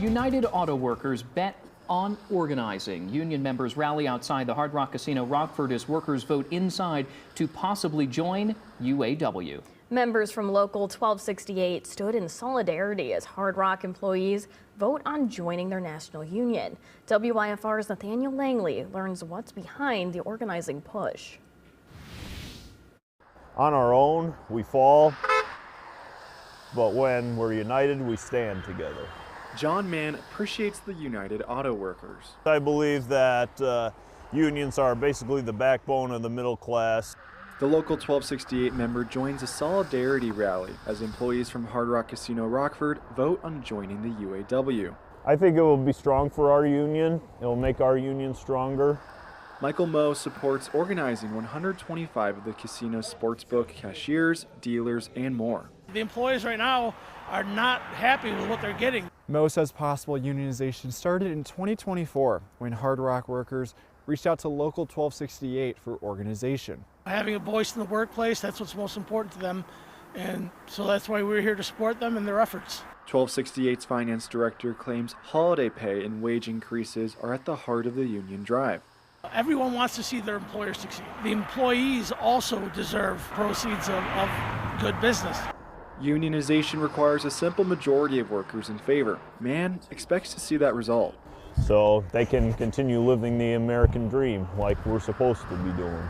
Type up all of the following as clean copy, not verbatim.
United Auto Workers bet on organizing. Union members rally outside the Hard Rock Casino Rockford as workers vote inside to possibly join UAW. Members from Local 1268 stood in solidarity as Hard Rock employees vote on joining their national union. WIFR's Nathaniel Langley learns what's behind the organizing push. On our own, we fall, but when we're united, we stand together. John Mann appreciates the United Auto Workers. I believe that unions are basically the backbone of the middle class. The Local 1268 member joins a solidarity rally as employees from Hard Rock Casino Rockford vote on joining the UAW. I think it will be strong for our union. It will make our union stronger. Michael Moe supports organizing 125 of the casino's sportsbook cashiers, dealers, and more. The employees right now are not happy with what they're getting. Moe says possible unionization started in 2024 when Hard Rock workers reached out to Local 1268 for organization. Having a voice in the workplace, that's what's most important to them, and so that's why we're here to support them in their efforts. 1268's finance director claims holiday pay and wage increases are at the heart of the union drive. Everyone wants to see their employers succeed. The employees also deserve proceeds of good business. Unionization requires a simple majority of workers in favor. Mann expects to see that result. So they can continue living the American dream like we're supposed to be doing.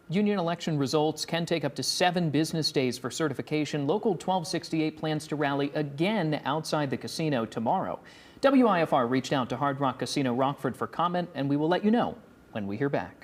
Union election results can take up to 7 business days for certification. Local 1268 plans to rally again outside the casino tomorrow. WIFR reached out to Hard Rock Casino Rockford for comment, and we will let you know when we hear back.